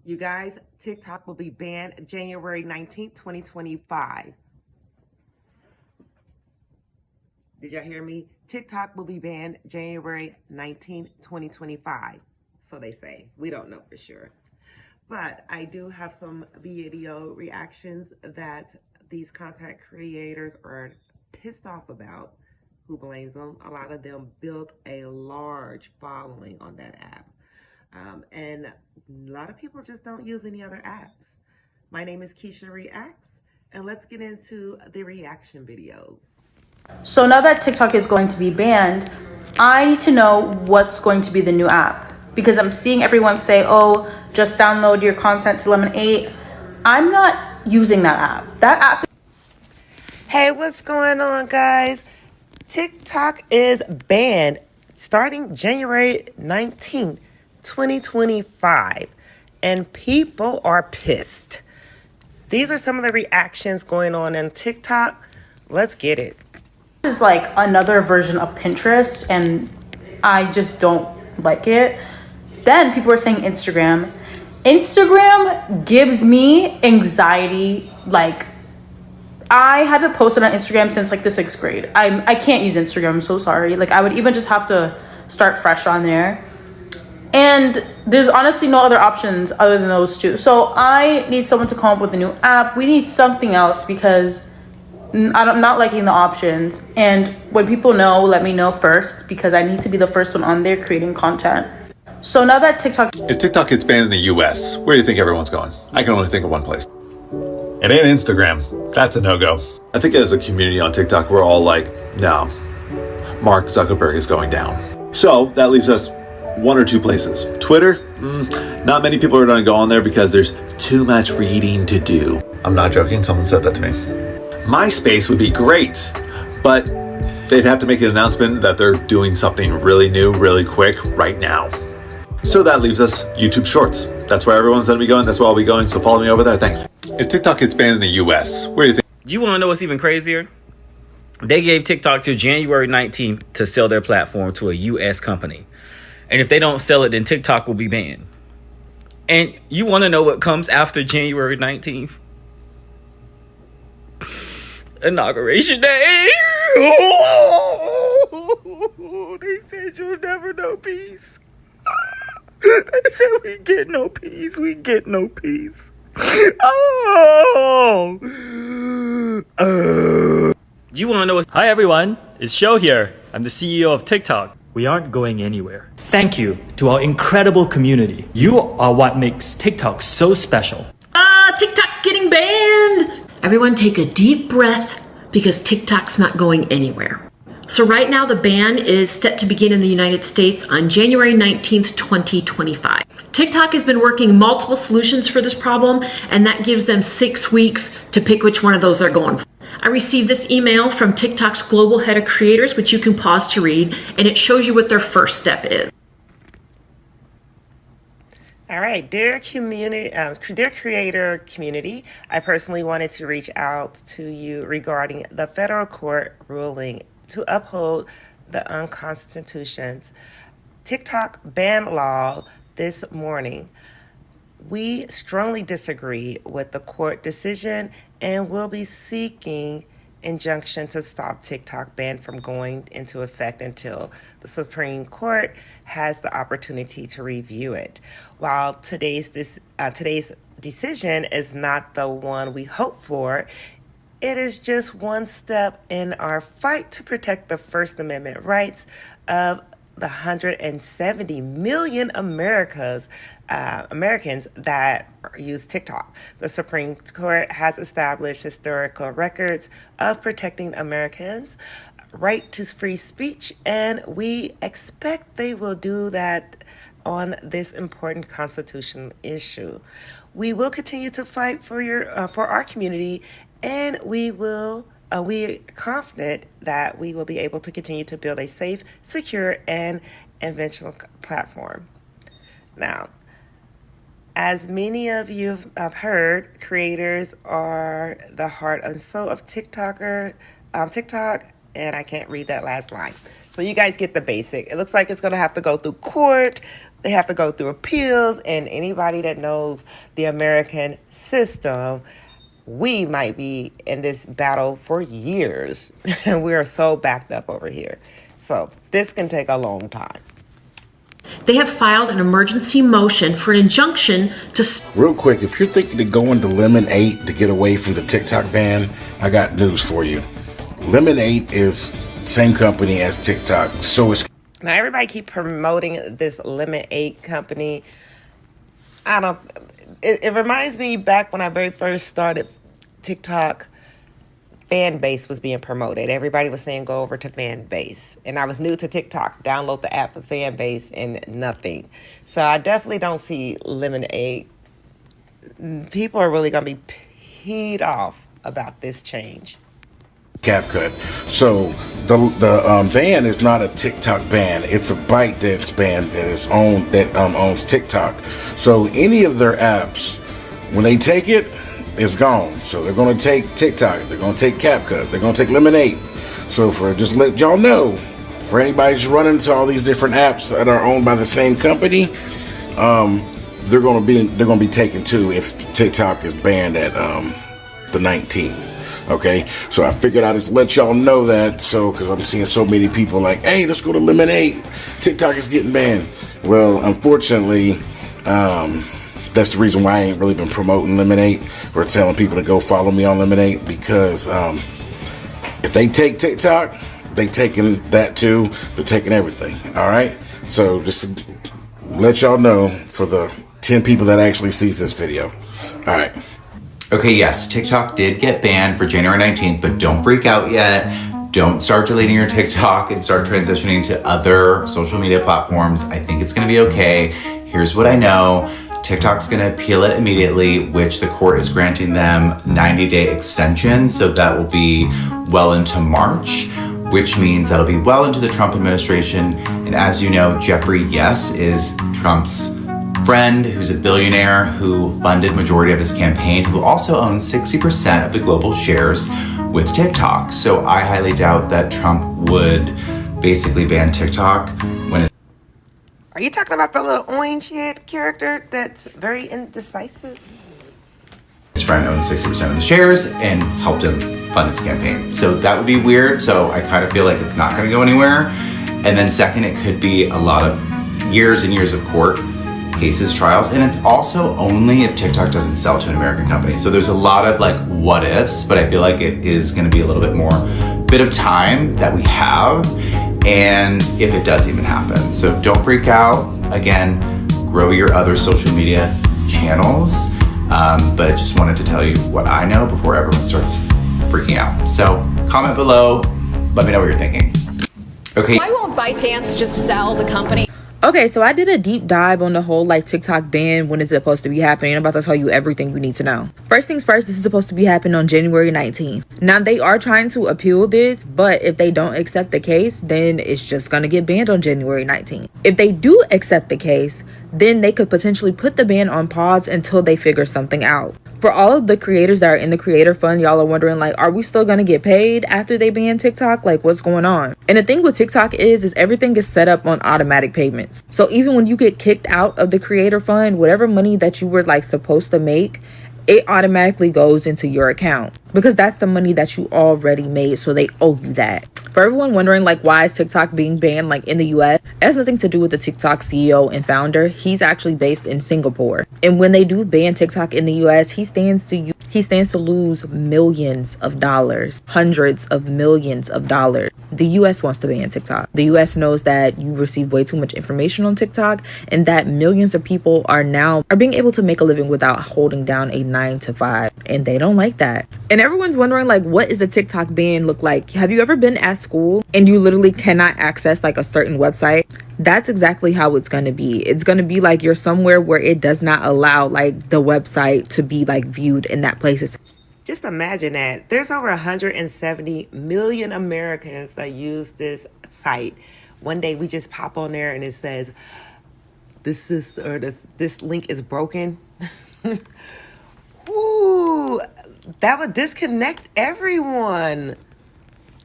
You guys, TikTok will be banned January 19th, 2025. Did y'all hear me? TikTok will be banned January 19th, 2025. So they say. We don't know for sure. But I do have some video reactions that these content creators are pissed off about. Who blames them? A lot of them built a large following on that app. And a lot of people just don't use any other apps. My name is Keisha Reacts, and let's get into the reaction videos. So now that TikTok is going to be banned, I need to know what's going to be the new app, because I'm seeing everyone say, oh, just download your content to Lemon 8. I'm not using that app. That app. Hey, what's going on, guys? TikTok is banned starting January 19th, 2025, and people are pissed. These are some of the reactions going on TikTok. Let's get it. Is like another version of Pinterest, and I just don't like it. Then people are saying Instagram. Instagram gives me anxiety. Like, I haven't posted on Instagram since like the 6th grade. I can't use Instagram. I'm so sorry. Like, I would even just have to start fresh on there. And there's honestly no other options other than those two. So I need someone to come up with a new app. We need something else, because I'm not liking the options. And when people know, let me know first, because I need to be the first one on there creating content. So now that TikTok... If TikTok gets banned in the US, where do you think everyone's going? I can only think of one place. It ain't Instagram. That's a no-go. I think as a community on TikTok, we're all like, no, Mark Zuckerberg is going down. So that leaves us one or two places. Twitter, not many people are going to go on there because there's too much reading to do. I'm not joking. Someone said that to me. MySpace would be great, but they'd have to make an announcement that they're doing something really new, really quick right now. So that leaves us YouTube Shorts. That's where everyone's going to be going. That's where I'll be going. So follow me over there. Thanks. If TikTok gets banned in the US, where do you think? You want to know what's even crazier? They gave TikTok till January 19th to sell their platform to a US company. And if they don't sell it, then TikTok will be banned. And you want to know what comes after January 19th? Inauguration day. They said you'll never know peace. They said we get no peace. We get no peace. Oh. You want to know what's... Hi everyone, it's Show here. I'm the CEO of TikTok. We aren't going anywhere. Thank you to our incredible community. You are what makes TikTok so special. TikTok's getting banned. Everyone take a deep breath, because TikTok's not going anywhere. So right now the ban is set to begin in the United States on January 19th, 2025. TikTok has been working multiple solutions for this problem, and that gives them 6 weeks to pick which one of those they're going for. I received this email from TikTok's global head of creators, which you can pause to read, and it shows you what their first step is. All right, dear community, dear creator community, I personally wanted to reach out to you regarding the federal court ruling to uphold the unconstitution's TikTok ban law this morning. We strongly disagree with the court decision and will be seeking injunction to stop TikTok ban from going into effect until the Supreme Court has the opportunity to review it. While today's decision is not the one we hope for, it is just one step in our fight to protect the First Amendment rights of the 170 million Americans that use TikTok. The Supreme Court has established historical records of protecting Americans' right to free speech, and we expect they will do that on this important constitutional issue. We will continue to fight for our community, and we are confident that we will be able to continue to build a safe, secure, and inventional platform. Now, as many of you have heard, creators are the heart and soul of TikTok, and I can't read that last line. So you guys get the basic. It looks like it's going to have to go through court. They have to go through appeals. And anybody that knows the American system, we might be in this battle for years. And we are so backed up over here. So this can take a long time. They have filed an emergency motion for an injunction to... Real quick, if you're thinking of going to Lemon 8 to get away from the TikTok ban, I got news for you. Lemon 8 is same company as TikTok, so it's... Now everybody keep promoting this Lemon 8 company. It reminds me back when I very first started TikTok, fan base was being promoted. Everybody was saying go over to fan base. And I was new to TikTok. Download the app for fan base and nothing. So I definitely don't see Lemonade. People are really going to be peed off about this change. CapCut. So the ban is not a TikTok ban. It's a ByteDance ban that owns TikTok. So any of their apps, when they take it, it's gone. So they're going to take TikTok. They're going to take CapCut. They're going to take Lemonade. So for just let y'all know, for anybody just running into all these different apps that are owned by the same company, they're going to be taken too if TikTok is banned at the 19th. Okay, so I figured I'd just let y'all know that, so because I'm seeing so many people like, hey, let's go to Lemonade. TikTok is getting banned. Well, unfortunately, that's the reason why I ain't really been promoting Lemonade or telling people to go follow me on Lemonade, because if they take TikTok, they taking that too. They're taking everything. All right, so just to let y'all know for the 10 people that actually sees this video. All right. Okay, yes, TikTok did get banned for January 19th, but don't freak out yet. Don't start deleting your TikTok and start transitioning to other social media platforms. I think it's gonna be okay. Here's what I know. TikTok's gonna appeal it immediately, which the court is granting them 90-day extension. So that will be well into March, which means that'll be well into the Trump administration. And as you know, Jeffrey Yes is Trump's friend who's a billionaire who funded majority of his campaign, who also owns 60% of the global shares with TikTok. So I highly doubt that Trump would basically ban TikTok when it's... Are you talking about the little orange head character that's very indecisive? His friend owns 60% of the shares and helped him fund his campaign. So that would be weird. So I kind of feel like it's not going to go anywhere. And then second, it could be a lot of years and years of court cases, trials, and it's also only if TikTok doesn't sell to an American company. So there's a lot of like what ifs, but I feel like it is going to be a little bit of time that we have, and if it does even happen. So don't freak out. Again, grow your other social media channels, but I just wanted to tell you what I know before everyone starts freaking out. So comment below, let me know what you're thinking. Okay. Why won't ByteDance just sell the company? Okay, so I did a deep dive on the whole like TikTok ban. When is it supposed to be happening? I'm about to tell you everything we need to know. First things first, this is supposed to be happening on January 19th. Now they are trying to appeal this, but if they don't accept the case, then it's just gonna get banned on January 19th. If they do accept the case, then they could potentially put the ban on pause until they figure something out. For all of the creators that are in the creator fund, y'all are wondering like, are we still gonna get paid after they ban TikTok? Like, what's going on? And the thing with TikTok is everything is set up on automatic payments. So even when you get kicked out of the creator fund, whatever money that you were like supposed to make, it automatically goes into your account because that's the money that you already made. So they owe you that. For everyone wondering like, why is TikTok being banned like in the US? It has nothing to do with the TikTok CEO and founder. He's actually based in Singapore. And when they do ban TikTok in the US, he stands to lose millions of dollars, hundreds of millions of dollars. The US wants to ban TikTok. The US knows that you receive way too much information on TikTok and that millions of people are being able to make a living without holding down a 9-to-5. And they don't like that. And everyone's wondering like, what is the TikTok ban look like? Have you ever been at school and you literally cannot access like a certain website? That's exactly how it's going to be. It's going to be like you're somewhere where it does not allow like the website to be like viewed in that place. Just imagine that. There's over 170 million Americans that use this site. One day we just pop on there and it says, this link is broken. Ooh, that would disconnect everyone.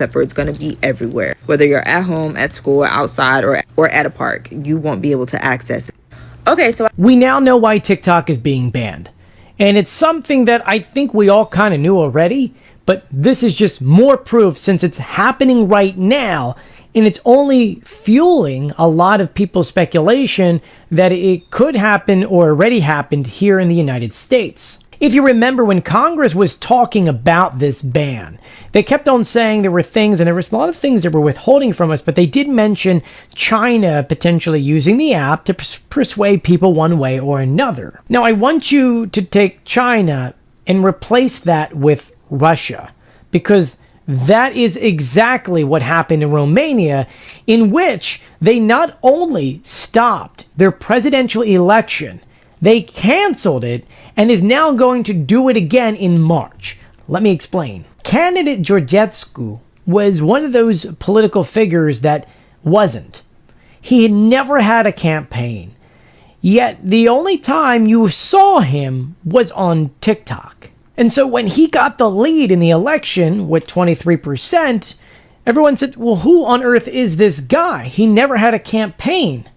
except for it's going to be everywhere. Whether you're at home, at school, outside, or at a park, you won't be able to access it. Okay, so we now know why TikTok is being banned. And it's something that I think we all kind of knew already, but this is just more proof since it's happening right now, and it's only fueling a lot of people's speculation that it could happen or already happened here in the United States. If you remember when Congress was talking about this ban, they kept on saying there were things, and there was a lot of things that were withholding from us, but they did mention China potentially using the app to persuade people one way or another. Now, I want you to take China and replace that with Russia, because that is exactly what happened in Romania, in which they not only stopped their presidential election, they canceled it and is now going to do it again in March. Let me explain. Candidate Georgescu was one of those political figures that wasn't. He had never had a campaign. Yet the only time you saw him was on TikTok. And so when he got the lead in the election with 23%, everyone said, well, who on earth is this guy? He never had a campaign.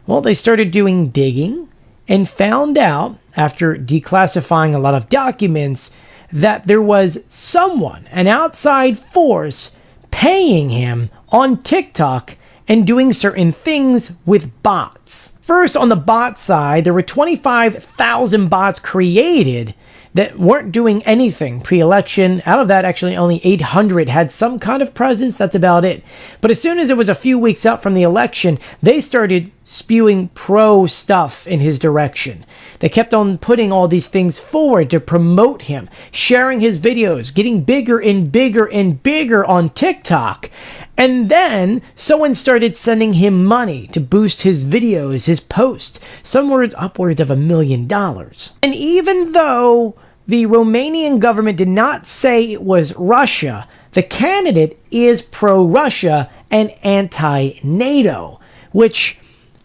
Well, they started doing digging and found out, after declassifying a lot of documents, that there was someone, an outside force, paying him on TikTok and doing certain things with bots. First, on the bot side, there were 25,000 bots created that weren't doing anything pre-election. Out of that, actually only 800 had some kind of presence. That's about it. But as soon as it was a few weeks out from the election, they started spewing pro stuff in his direction. They kept on putting all these things forward to promote him, sharing his videos, getting bigger and bigger and bigger on TikTok. And then someone started sending him money to boost his videos, his posts, somewhere upwards of $1 million. And even though the Romanian government did not say it was Russia, the candidate is pro-Russia and anti-NATO, which,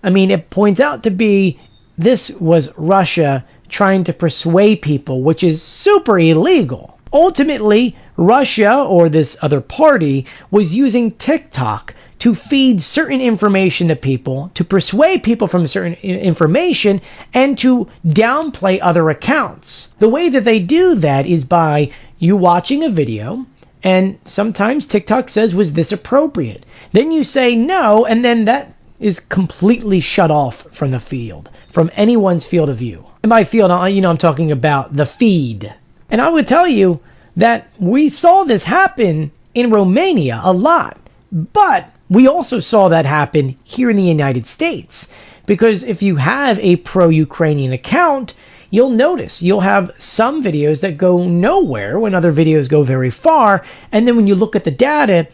I mean, it points out to be this was Russia trying to persuade people, which is super illegal. Ultimately, Russia, or this other party, was using TikTok to feed certain information to people, to persuade people from certain information, and to downplay other accounts. The way that they do that is by you watching a video, and sometimes TikTok says, was this appropriate? Then you say no, and then that is completely shut off from the field, from anyone's field of view. And by field, I'm talking about the feed. And I would tell you that we saw this happen in Romania a lot, but we also saw that happen here in the United States. Because if you have a pro-Ukrainian account, you'll notice you'll have some videos that go nowhere when other videos go very far. And then when you look at the data,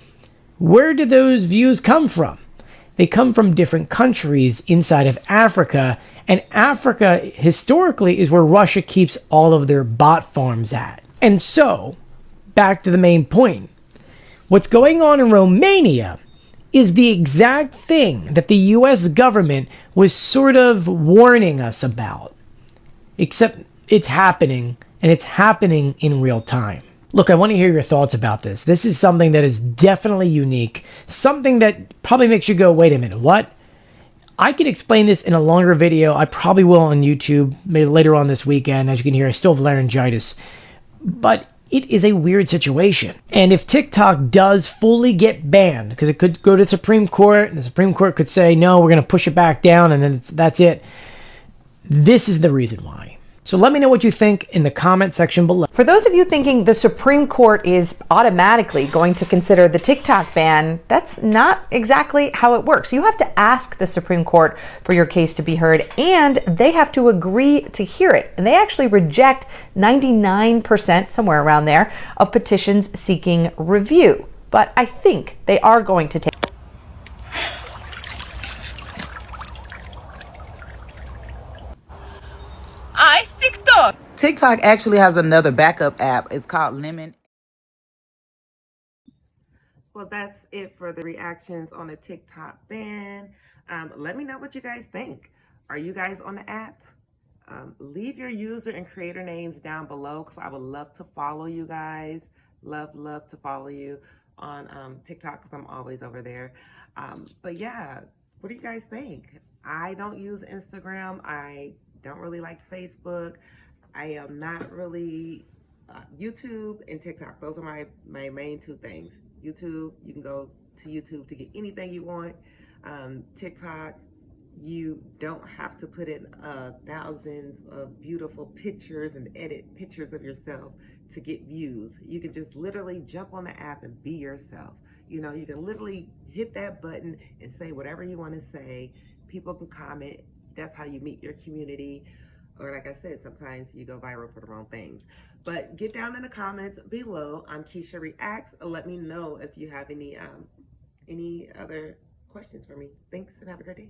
where do those views come from? They come from different countries inside of Africa. And Africa, historically, is where Russia keeps all of their bot farms at. And so, back to the main point. What's going on in Romania is the exact thing that the US government was sort of warning us about. Except it's happening, and it's happening in real time. Look, I want to hear your thoughts about this. This is something that is definitely unique. Something that probably makes you go, wait a minute, what? I could explain this in a longer video. I probably will on YouTube, maybe later on this weekend. As you can hear, I still have laryngitis. But it is a weird situation. And if TikTok does fully get banned, because it could go to the Supreme Court, and the Supreme Court could say, no, we're going to push it back down, and then that's it. This is the reason why. So let me know what you think in the comment section below. For those of you thinking the Supreme Court is automatically going to consider the TikTok ban, that's not exactly how it works. You have to ask the Supreme Court for your case to be heard, and they have to agree to hear it. And they actually reject 99%, somewhere around there, of petitions seeking review. But I think they are going to take TikTok actually has another backup app. It's called Lemon. Well, that's it for the reactions on the TikTok ban. Let me know what you guys think. Are you guys on the app? Leave your user and creator names down below because I would love to follow you guys. Love to follow you. on TikTok because I'm always over there. But yeah, what do you guys think? I don't use Instagram. I don't really like Facebook. I am not really YouTube and TikTok. Those are my main two things. YouTube, you can go to YouTube to get anything you want. TikTok, you don't have to put in thousands of beautiful pictures and edit pictures of yourself to get views. You can just literally jump on the app and be yourself. You know, you can literally hit that button and say whatever you want to say. People can comment. That's how you meet your community. Or like I said, sometimes you go viral for the wrong things. But get down in the comments below. I'm Keisha Reacts. Let me know if you have any other questions for me. Thanks and have a great day.